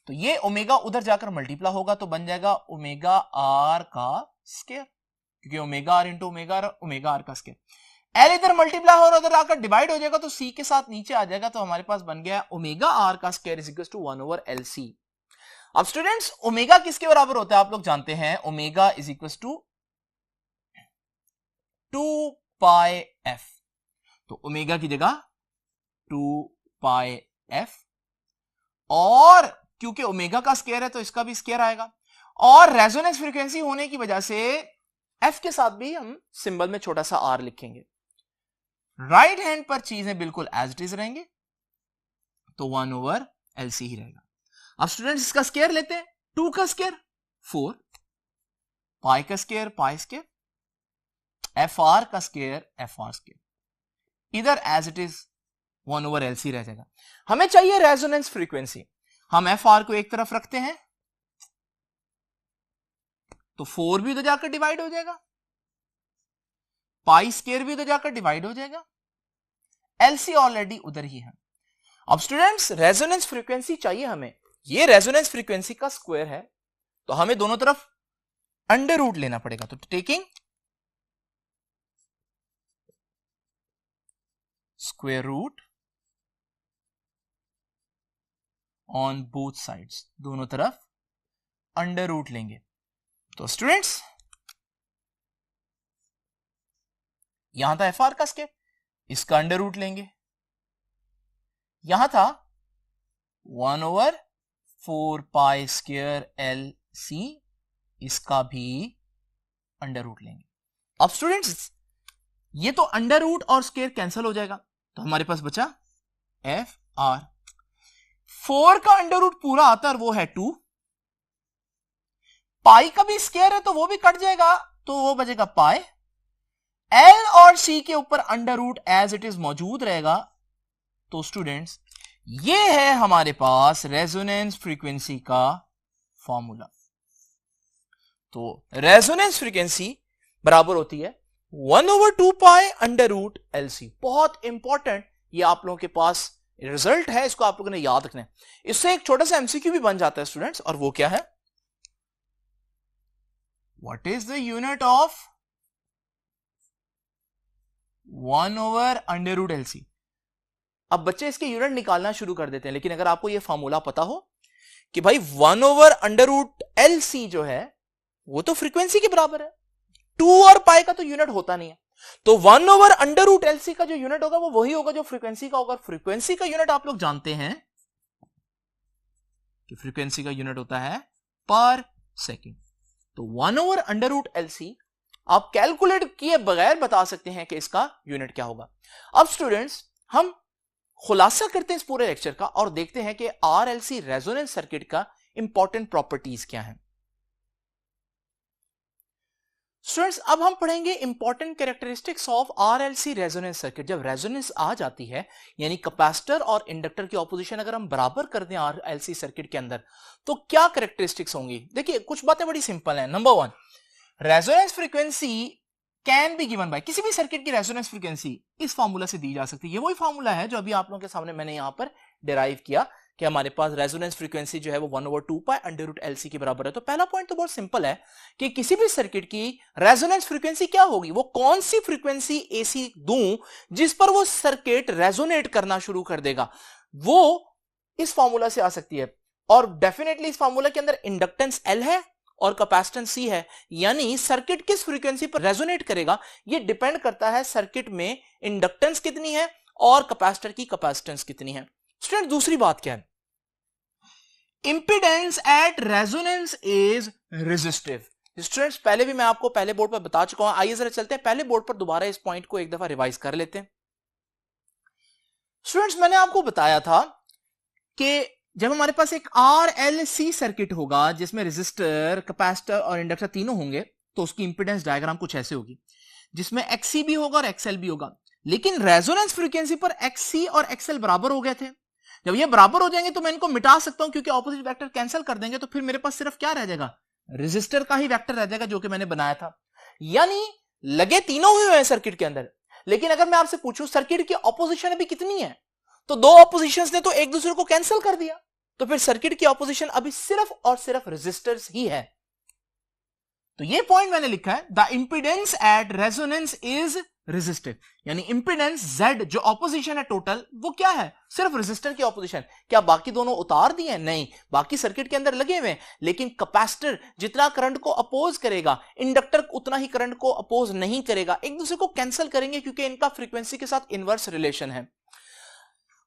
तो ये ओमेगा उधर जाकर मल्टीप्लाई होगा तो बन जाएगा ओमेगा आर का स्क्वायर, क्योंकि omega R into omega R का स्क्वायर। एल इधर मल्टीप्लाई हो और उधर आकर डिवाइड हो जाएगा तो सी के साथ नीचे आ जाएगा, तो हमारे पास बन गया ओमेगा आर का square is equal to 1/LC। अब स्टूडेंट्स ओमेगा किसके बराबर होता है आप लोग जानते हैं? Omega is equal to 2πf, तो ओमेगा की जगह 2πf, और क्योंकि ओमेगा का स्क्वायर है तो इसका भी स्क्वायर आएगा, और रेजोनेंस फ्रीक्वेंसी होने की वजह से एफ के साथ भी हम सिंबल में छोटा सा आर लिखेंगे। राइट हैंड पर चीजें बिल्कुल एज इट इज रहेंगे, तो 1/LC ही रहेगा। अब स्टूडेंट्स इसका स्क्वायर लेते हैं, 2 का स्क्वायर 4, पाई का square pi square, F R का स्क्वायर एफ आर स्क्वायर, इधर एज इट इज 1/LC रह जाएगा। हमें चाहिए रेजोनेंस फ्रीक्वेंसी, हम एफ आर को एक तरफ रखते हैं तो 4 भी उधर जाकर डिवाइड हो जाएगा, पाई स्क्वायर भी उधर जाकर डिवाइड हो जाएगा, एलसी ऑलरेडी उधर ही है। अब स्टूडेंट्स रेजोनेंस फ्रीक्वेंसी चाहिए हमें, ये रेजोनेंस फ्रीक्वेंसी का स्क्वायर है, तो हमें दोनों तरफ अंडर रूट लेना पड़ेगा। तो taking square root on both sides, दोनों तरफ अंडर रूट लेंगे। तो स्टूडेंट्स यहां था एफ आर का स्क्वायर, इसका अंडर रूट लेंगे, यहां था 1/4π²LC, इसका भी अंडर रूट लेंगे। अब स्टूडेंट्स ये तो अंडर रूट और स्क्वायर कैंसिल हो जाएगा, तो हमारे पास बचा एफ आर। 4 का अंडर रूट पूरा आता है और वो है 2, पाई का भी स्क्वायर है तो वो भी कट जाएगा, तो वो बचेगा पाई। एल और सी के ऊपर under root as it is मौजूद रहेगा। तो स्टूडेंट्स ये है हमारे पास रेजोनेंस फ्रीक्वेंसी का फॉर्मूला। तो रेजोनेंस फ्रीक्वेंसी बराबर होती है 1/2π√LC। बहुत इंपॉर्टेंट, ये आप लोगों के पास रिजल्ट है, इसको आप लोगों ने याद रखना है। इससे एक छोटा सा एमसीक्यू भी बन जाता है स्टूडेंट्स, और वो क्या है? What is the unit of 1/√LC? अब बच्चे इसके यूनिट निकालना शुरू कर देते हैं, लेकिन अगर आपको यह फॉर्मूला पता हो कि भाई 1/√LC जो है वो तो फ्रीक्वेंसी के बराबर है, 2 और पाई का तो यूनिट होता नहीं है, तो 1/√LC का जो यूनिट होगा वो वही होगा जो फ्रीक्वेंसी का होगा। फ्रीक्वेंसी का यूनिट आप लोग जानते हैं कि फ्रीक्वेंसी का यूनिट होता है पर सेकेंड। तो 1/√LC आप कैलकुलेट किए बगैर बता सकते हैं कि इसका यूनिट क्या होगा। अब स्टूडेंट्स हम खुलासा करते हैं इस पूरे लेक्चर का और देखते हैं कि RLC रेजोनेंस सर्किट का इंपॉर्टेंट प्रॉपर्टीज क्या है। स्टूडेंट्स अब हम पढ़ेंगे important characteristics of RLC resonance circuit. जब रेजोनेंस आ जाती है यानी कैपेसिटर और इंडक्टर की ऑपोजिशन अगर हम बराबर कर दें RLC सर्किट के अंदर, तो क्या कैरेक्टरिस्टिक्स होंगी? देखिए कुछ बातें बड़ी सिंपल हैं। Number 1, resonance frequency can be given by, किसी भी सर्किट की रेजोनेंस फ्रीक्वेंसी इस फार्मूला से दी जा सकती है। ये वही फार्मूला है जो अभी आप लोगों के सामने मैंने यहां पर डिराइव किया कि हमारे पास रेजोनेंस फ्रीक्वेंसी जो है वो 1/2 पाई अंडर रूट LC के बराबर है। तो पहला पॉइंट तो बहुत सिंपल है कि किसी भी सर्किट की रेजोनेंस फ्रीक्वेंसी क्या होगी, वो कौन सी फ्रीक्वेंसी AC दूं जिस पर वो सर्किट रेजोनेट करना शुरू कर देगा, वो इस फॉर्मूला से आ सकती है। और डेफिनेटली इस फॉर्मूला के अंदर इंडक्टेंस L है और कैपेसिटेंस C है, यानी सर्किट किस फ्रीक्वेंसी पर रेजोनेट करेगा ये डिपेंड करता है सर्किट में इंडक्टेंस कितनी है और कैपेसिटर की कैपेसिटेंस कितनी है। स्टूडेंट दूसरी बात क्या है, impedance at resonance is resistive. Students पहले भी मैं आपको पहले बोर्ड पर बता चुका हूं, आइए जरा चलते हैं पहले बोर्ड पर दोबारा इस पॉइंट को एक दफा रिवाइज कर लेते हैं। स्टूडेंट्स मैंने आपको बताया था कि जब हमारे पास एक RLC सर्किट होगा जिसमें रेजिस्टर, कैपेसिटर और इंडक्टर तीनों होंगे तो उसकी इंपीडेंस डायग्राम कुछ ऐसे होगी जिसमें XC भी होगा और XL भी होगा। लेकिन रेजोनेंस फ्रीक्वेंसी पर XC और XL बराबर हो गए थे। जब ये बराबर हो जाएंगे तो मैं इनको मिटा सकता हूं क्योंकि ऑपोजिट वेक्टर कैंसिल कर देंगे, तो फिर मेरे पास सिर्फ क्या रह जाएगा, रेजिस्टर का ही वेक्टर रह जाएगा जो कि मैंने बनाया था। यानी लगे तीनों हुए हैं सर्किट के अंदर, लेकिन अगर मैं आपसे पूछूं सर्किट की ऑपोजिशन अभी कितनी है, तो दो ऑपोजिशंस ने तो एक दूसरे को कैंसिल कर दिया, तो फिर सर्किट की ऑपोजिशन अभी सिर्फ और सिर्फ रेजिस्टर्स ही है। तो ये पॉइंट मैंने लिखा है, the impedance at resonance is resistive, यानी इंपीडेंस Z जो ऑपोजिशन है टोटल वो क्या है, सिर्फ रेजिस्टर की ऑपोजिशन। क्या बाकी दोनों उतार दिए? नहीं, बाकी सर्किट के अंदर लगे हुए, लेकिन कैपेसिटर जितना करंट को अपोज करेगा इंडक्टर उतना ही करंट को अपोज नहीं करेगा, एक दूसरे को कैंसिल करेंगे क्योंकि इनका फ्रीक्वेंसी के साथ इनवर्स रिलेशन है।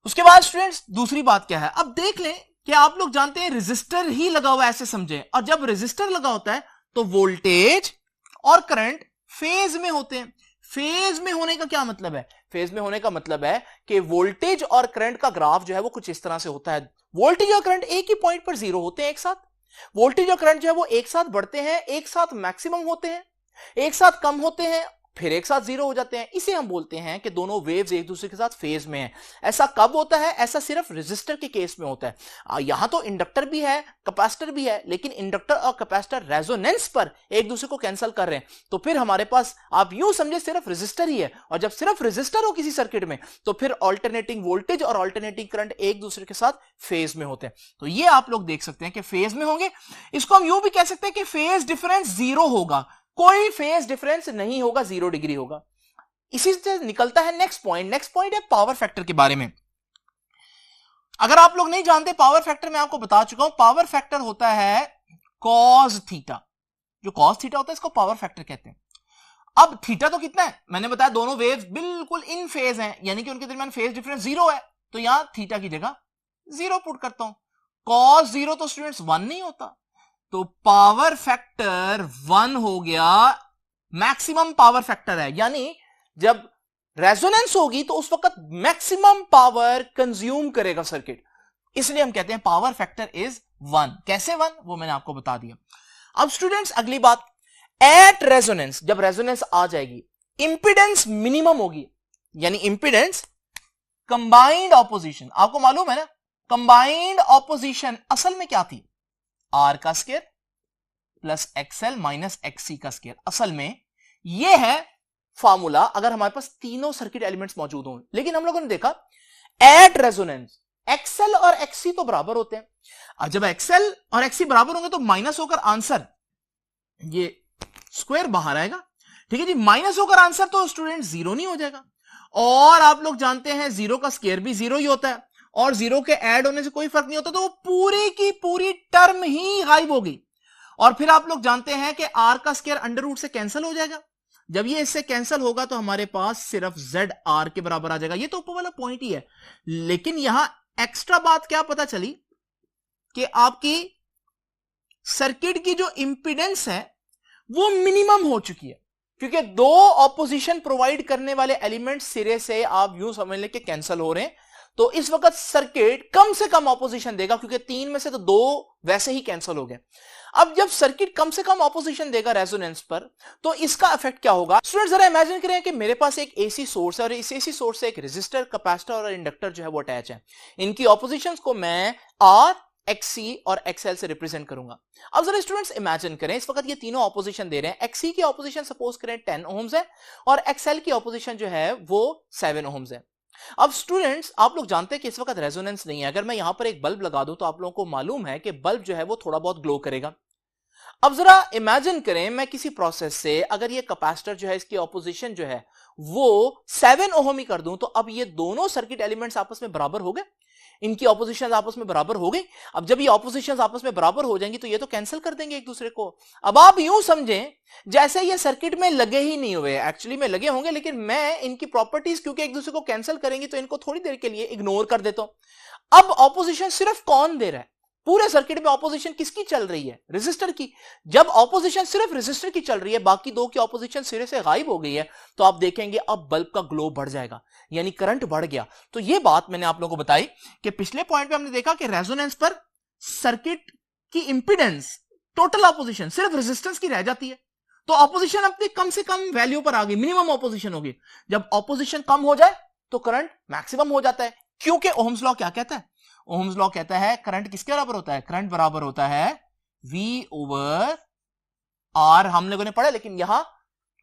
उसके बाद स्टूडेंट्स दूसरी बात क्या है, अब देख लें कि आप लोग जानते हैं रेजिस्टर ही लगा हुआ ऐसे समझे, और जब रेजिस्टर लगा होता है तो वोल्टेज और करंट फेज में होते हैं। फेज में होने का क्या मतलब है, फेज में होने का मतलब है कि वोल्टेज और करंट का ग्राफ जो है वो कुछ इस तरह से होता है। वोल्टेज और करंट एक ही पॉइंट पर जीरो होते हैं एक साथ, वोल्टेज और करंट जो है वो एक साथ बढ़ते हैं, एक साथ मैक्सिमम होते हैं, एक साथ कम होते हैं, फिर एक साथ जीरो हो जाते हैं। इसे हम बोलते हैं कि दोनों वेव्स एक दूसरे के साथ फेज में हैं। ऐसा कब होता है, ऐसा सिर्फ रेजिस्टर के केस में होता है। यहां तो इंडक्टर भी है कैपेसिटर भी है, लेकिन इंडक्टर और कैपेसिटर रेजोनेंस पर एक दूसरे को कैंसिल कर रहे हैं, तो फिर हमारे पास आप यूं समझे सिर्फ रेजिस्टर ही है। और जब सिर्फ रेजिस्टर हो किसी सर्किट में तो फिर ऑल्टरनेटिंग वोल्टेज और ऑल्टरनेटिंग करंट एक दूसरे के साथ फेज में होते हैं। तो ये आप लोग देख सकते हैं कि फेज में होंगे। इसको हम यूं भी कह सकते हैं कि फेज डिफरेंस जीरो होगा, कोई फेज डिफरेंस नहीं होगा, 0 डिग्री होगा। इसी से निकलता है नेक्स्ट पॉइंट। नेक्स्ट पॉइंट है पावर फैक्टर के बारे में। अगर आप लोग नहीं जानते पावर फैक्टर, मैं आपको बता चुका हूं, पावर फैक्टर होता है कॉस थीटा। जो कॉस थीटा होता है इसको पावर फैक्टर कहते हैं। अब थीटा तो कितना है, मैंने बताया दोनों वेव्स बिल्कुल इन फेज हैं, यानी कि उनके दरमियान फेज डिफरेंस 0 है, तो यहां थीटा की जगह 0 पुट करता हूं। कॉस 0 तो स्टूडेंट्स 1 नहीं होता, तो पावर फैक्टर 1 हो गया, मैक्सिमम पावर फैक्टर है, यानी जब रेजोनेंस होगी तो उस वक्त मैक्सिमम पावर कंज्यूम करेगा सर्किट, इसलिए हम कहते हैं पावर फैक्टर इज 1। कैसे 1 वो मैंने आपको बता दिया। अब स्टूडेंट्स अगली बात, एट रेजोनेंस, जब रेजोनेंस आ जाएगी इंपीडेंस मिनिमम होगी, यानी इंपीडेंस कंबाइंड ऑपोजिशन, आपको मालूम है ना कंबाइंड ऑपोजिशन असल में क्या थी, R का square plus XL minus XC का स्क्वायर। असल में यह है फॉर्मूला अगर हमारे पास तीनों सर्किट एलिमेंट्स मौजूद हों। लेकिन हम लोगों ने देखा एट रेजोनेंस XL और XC तो बराबर होते हैं, और जब XL और XC बराबर होंगे तो माइनस होकर आंसर, ये स्क्वायर बाहर आएगा, ठीक है जी, माइनस होकर आंसर तो स्टूडेंट 0 नहीं हो जाएगा। और आप लोग जानते हैं 0 का स्क्वायर भी 0 ही होता है, और 0 के ऐड होने से कोई फर्क नहीं होता, तो वो पूरी की पूरी टर्म ही गायब होगी। और फिर आप लोग जानते हैं कि R का स्क्वायर अंडर रूट से कैंसिल हो जाएगा। जब ये इससे कैंसिल होगा तो हमारे पास सिर्फ ZR के बराबर आ जाएगा। ये तो ऊपर वाला पॉइंट ही है, लेकिन यहां एक्स्ट्रा बात क्या पता चली कि आपकी सर्किट की जो इंपीडेंस है वो मिनिमम हो चुकी है, क्योंकि दो ऑपोजिशन प्रोवाइड करने वाले एलिमेंट सिरे से आप यूं समझ लें कि कैंसिल हो रहे हैं। तो इस वक्त सर्किट कम से कम ऑपोजिशन देगा, क्योंकि 3 में से तो 2 वैसे ही कैंसिल हो गए। अब जब सर्किट कम से कम ऑपोजिशन देगा रेजोनेंस पर, तो इसका इफेक्ट क्या होगा। स्टूडेंट जरा इमेजिन करें कि मेरे पास एक एसी सोर्स है और इस एसी सोर्स से एक रेजिस्टर, कैपेसिटर और इंडक्टर जो है वो अटैच है। इनकी ऑपोजिशंस को मैं R, XC और XL से रिप्रेजेंट करूंगा। अब जरा स्टूडेंट्स इमेजिन करें इस वक्त ये तीनों ऑपोजिशन दे रहे हैं। XC की ऑपोजिशन सपोज करें 10 ओम्स है और XL की ऑपोजिशन जो है वो 7 ओम्स है। अब स्टूडेंट्स आप लोग जानते हैं कि इस वक्त रेजोनेंस नहीं है। अगर मैं यहां पर एक बल्ब लगा दूं तो आप लोगों को मालूम है कि बल्ब जो है वो थोड़ा बहुत ग्लो करेगा। अब जरा इमेजिन करें, मैं किसी प्रोसेस से अगर ये कैपेसिटर जो है इसकी ऑपोजिशन जो है वो 7 ओहम ही कर दूं, तो अब ये दोनों सर्किट एलिमेंट्स आपस में बराबर हो गए, इनकी ऑपोजिशन आपस में बराबर हो गई। अब जब ये ऑपोजिशन आपस में बराबर हो जाएंगी तो ये तो कैंसिल कर देंगे एक दूसरे को। अब आप यूं समझें जैसे ये सर्किट में लगे ही नहीं हुए, एक्चुअली में लगे होंगे, लेकिन मैं इनकी प्रॉपर्टीज क्योंकि एक दूसरे को कैंसिल करेंगी तो इनको थोड़ी देर के लिए इग्नोर कर देता हूं। अब ऑपोजिशन सिर्फ कौन दे रहा है? पूरे सर्किट में ऑपोजिशन किसकी चल रही है? रेजिस्टर की। जब ऑपोजिशन सिर्फ रेजिस्टर की चल रही है, बाकी दो की ऑपोजिशन सिरे से गायब हो गई है, तो आप देखेंगे अब बल्ब का ग्लो बढ़ जाएगा, यानी करंट बढ़ गया। तो यह बात मैंने आप लोगों को बताई कि पिछले पॉइंट पे हमने देखा कि रेजोनेंस पर सर्किट की इंपीडेंस, टोटल ऑपोजिशन सिर्फ रेजिस्टेंस की रह जाती है, तो ऑपोजिशन अपनी कम से कम वैल्यू पर आ गई, मिनिमम ऑपोजिशन होगी। जब ऑपोजिशन कम हो जाए तो करंट मैक्सिमम हो जाता है, क्योंकि ओहम्स लॉ क्या कहता है? ओहम्स लॉ कहता है करंट किसके बराबर होता है? करंट बराबर होता है V ओवर R। हम लोगों ने पढ़ा, लेकिन यहां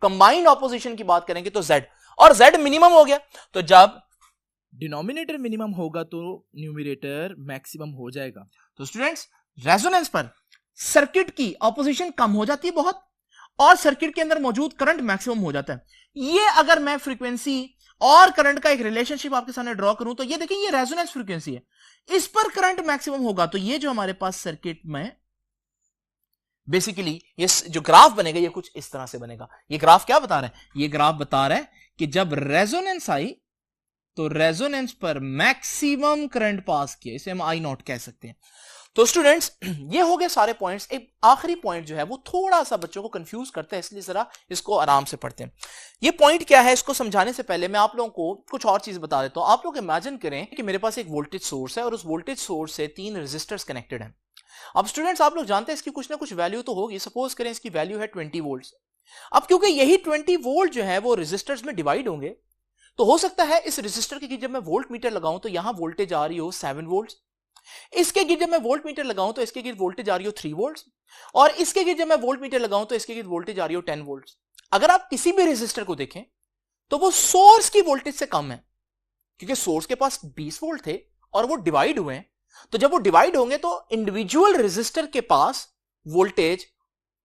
कंबाइंड ऑपोजिशन की बात करेंगे तो Z, और Z मिनिमम हो गया, तो जब डिनोमिनेटर मिनिमम होगा तो न्यूमरेटर मैक्सिमम हो जाएगा। तो स्टूडेंट्स रेजोनेंस पर सर्किट की ऑपोजिशन कम हो जाती है बहुत, और सर्किट के अंदर मौजूद करंट मैक्सिमम हो जाता है। ये अगर मैं फ्रीक्वेंसी और करंट का एक रिलेशनशिप आपके सामने ड्रॉ करूं तो ये देखिए ये रेजोनेंस फ्रीक्वेंसी है, इस पर करंट मैक्सिमम होगा, तो ये जो हमारे पास सर्किट में बेसिकली ये जो ग्राफ बनेगा ये कुछ इस तरह से बनेगा। ये ग्राफ क्या बता रहा है? ये ग्राफ बता रहा है कि जब रेजोनेंस आई तो रेजोनेंस पर मैक्सिमम करंट पास किया, इसे हम आई नॉट कह सकते हैं। तो स्टूडेंट्स ये हो गए सारे पॉइंट्स। एक आखिरी पॉइंट जो है वो थोड़ा सा बच्चों को कंफ्यूज करता है, इसलिए जरा इसको आराम से पढ़ते हैं। ये पॉइंट क्या है, इसको समझाने से पहले मैं आप लोगों को कुछ और चीज बता देता हूं। आप लोग इमेजिन करें कि मेरे पास एक वोल्टेज सोर्स है और उस वोल्टेज सोर्स से 3 रेजिस्टर्स कनेक्टेड हैं। अब स्टूडेंट्स आप लोग जानते हैं इसकी कुछ ना कुछ वैल्यू तो होगी। सपोज करें इसकी वैल्यू है 20 वोल्ट। अब क्योंकि यही 20 वोल्ट जो है वो रेजिस्टर्स में डिवाइड होंगे, तो हो सकता है इस रेजिस्टर की जब मैं वोल्ट मीटर लगाऊं तो यहां वोल्टेज आ रही हो 7 वोल्ट, इसके गिर जब मैं वोल्ट मीटर लगाऊं तो इसके गिर वोल्टेज आ रही हो 3 वोल्ट, और इसके गिर जब मैं वोल्ट मीटर लगाऊं तो इसके गिर वोल्टेज आ रही हो 10 वोल्ट। अगर आप किसी भी रेजिस्टर को देखें तो वो सोर्स की वोल्टेज से कम है, क्योंकि सोर्स के पास 20 वोल्ट थे और वो डिवाइड हुए हैं। तो जब वो डिवाइड होंगे तो इंडिविजुअल रेजिस्टर के पास वोल्टेज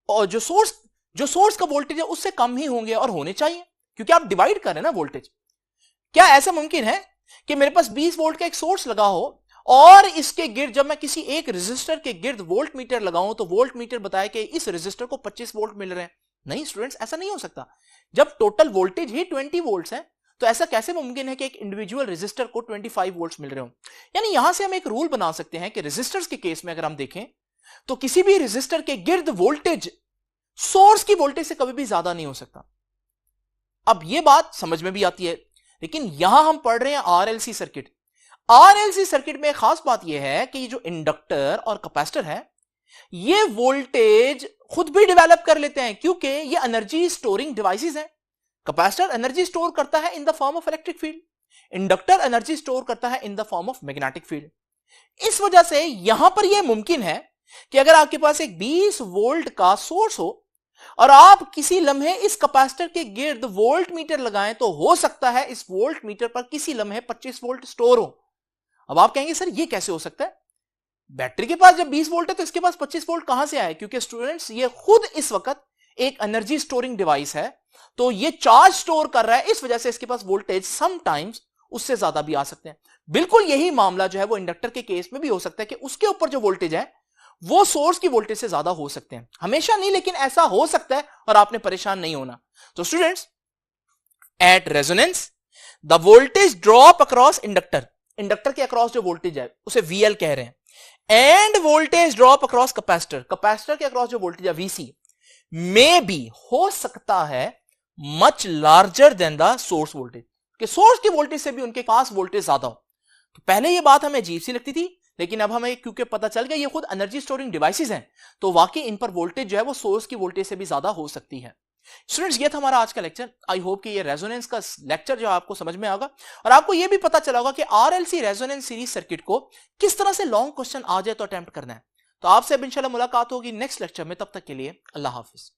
और जो सोर्स का वोल्टेज है उससे कम ही होंगे, और होने चाहिए, क्योंकि आप डिवाइड कर रहे हैं ना वोल्टेज। क्या ऐसा मुमकिन है कि मेरे पास 20 वोल्ट का एक सोर्स लगा हो और इसके गिर्द जब मैं किसी एक रेजिस्टर के गिर्द वोल्ट मीटर लगाऊं तो वोल्ट मीटर बताए कि इस रेजिस्टर को 25 वोल्ट मिल रहे हैं? नहीं स्टूडेंट्स, ऐसा नहीं हो सकता। जब टोटल वोल्टेज ही 20 वोल्ट्स है तो ऐसा कैसे मुमकिन है कि एक इंडिविजुअल रेजिस्टर को 25 वोल्ट्स मिल रहे हो? यानी यहां से हम एक रूल बना सकते हैं कि रेजिस्टर्स के केस में अगर हम देखें तो किसी भी रेजिस्टर के गिर्द वोल्टेज सोर्स की वोल्टेज से कभी भी ज्यादा नहीं हो सकता। अब यह बात समझ में भी आती है, लेकिन यहां हम पढ़ रहे हैं आरएलसी सर्किट। आरएलसी सर्किट में खास बात यह है कि ये जो इंडक्टर और कैपेसिटर है ये वोल्टेज खुद भी डेवलप कर लेते हैं, क्योंकि ये एनर्जी स्टोरिंग डिवाइसेस हैं। कैपेसिटर एनर्जी स्टोर करता है in the form of electric field, inductor energy store करता है in the form of magnetic field. इस वजह से यहां पर यह मुमकिन है कि अगर आपके पास एक 20 वोल्ट का सोर्स हो और आप किसी लम्हे इस कैपेसिटर के गिर्द वोल्ट मीटर लगाएं तो हो सकता है इस वोल्ट मीटर पर किसी लम्हे 25 वोल्ट स्टोर हो। अब आप कहेंगे सर ये कैसे हो सकता है? बैटरी के पास जब 20 वोल्ट है तो इसके पास 25 वोल्ट कहां से आए? क्योंकि स्टूडेंट्स ये खुद इस वक्त एक एनर्जी स्टोरिंग डिवाइस है, तो ये चार्ज स्टोर कर रहा है, इस वजह से इसके पास वोल्टेज समटाइम्स उससे ज्यादा भी आ सकते हैं। बिल्कुल यही मामला जो है वो इंडक्टर के केस में भी हो सकता है कि उसके ऊपर जो वोल्टेज है वो सोर्स की वोल्टेज से ज्यादा हो सकते हैं। हमेशा नहीं, लेकिन ऐसा हो सकता है और आपने परेशान नहीं होना। तो students at resonance the voltage drop across inductor, inductor के अक्रॉस जो वोल्टेज है उसे VL कह रहे हैं, end voltage drop across capacitor, capacitor के अक्रॉस जो वोल्टेज है VC में भी हो सकता है much larger than the source voltage, कि सोर्स की वोल्टेज से भी उनके पास वोल्टेज ज्यादा हो। तो पहले ये बात हमें अजीब सी लगती थी, लेकिन अब हमें क्योंकि पता चल गया ये खुद एनर्जी स्टोरिंग डिवाइसेस हैं, तो वाकई इन पर वोल्टेज जो है वो सोर्स की वोल्टेज से भी ज्यादा हो सकती है। स्टूडेंट्स ये था हमारा आज का लेक्चर। आई होप कि ये रेजोनेंस का लेक्चर जो आपको समझ में आएगा और आपको ये भी पता चला होगा कि आरएलसी रेजोनेंस सीरीज सर्किट को किस तरह से लॉन्ग क्वेश्चन आ जाए तो अटेम्प्ट करना है। तो आपसे अब इंशाल्लाह मुलाकात होगी नेक्स्ट लेक्चर में, तब तक के लिए अल्लाह हाफिज।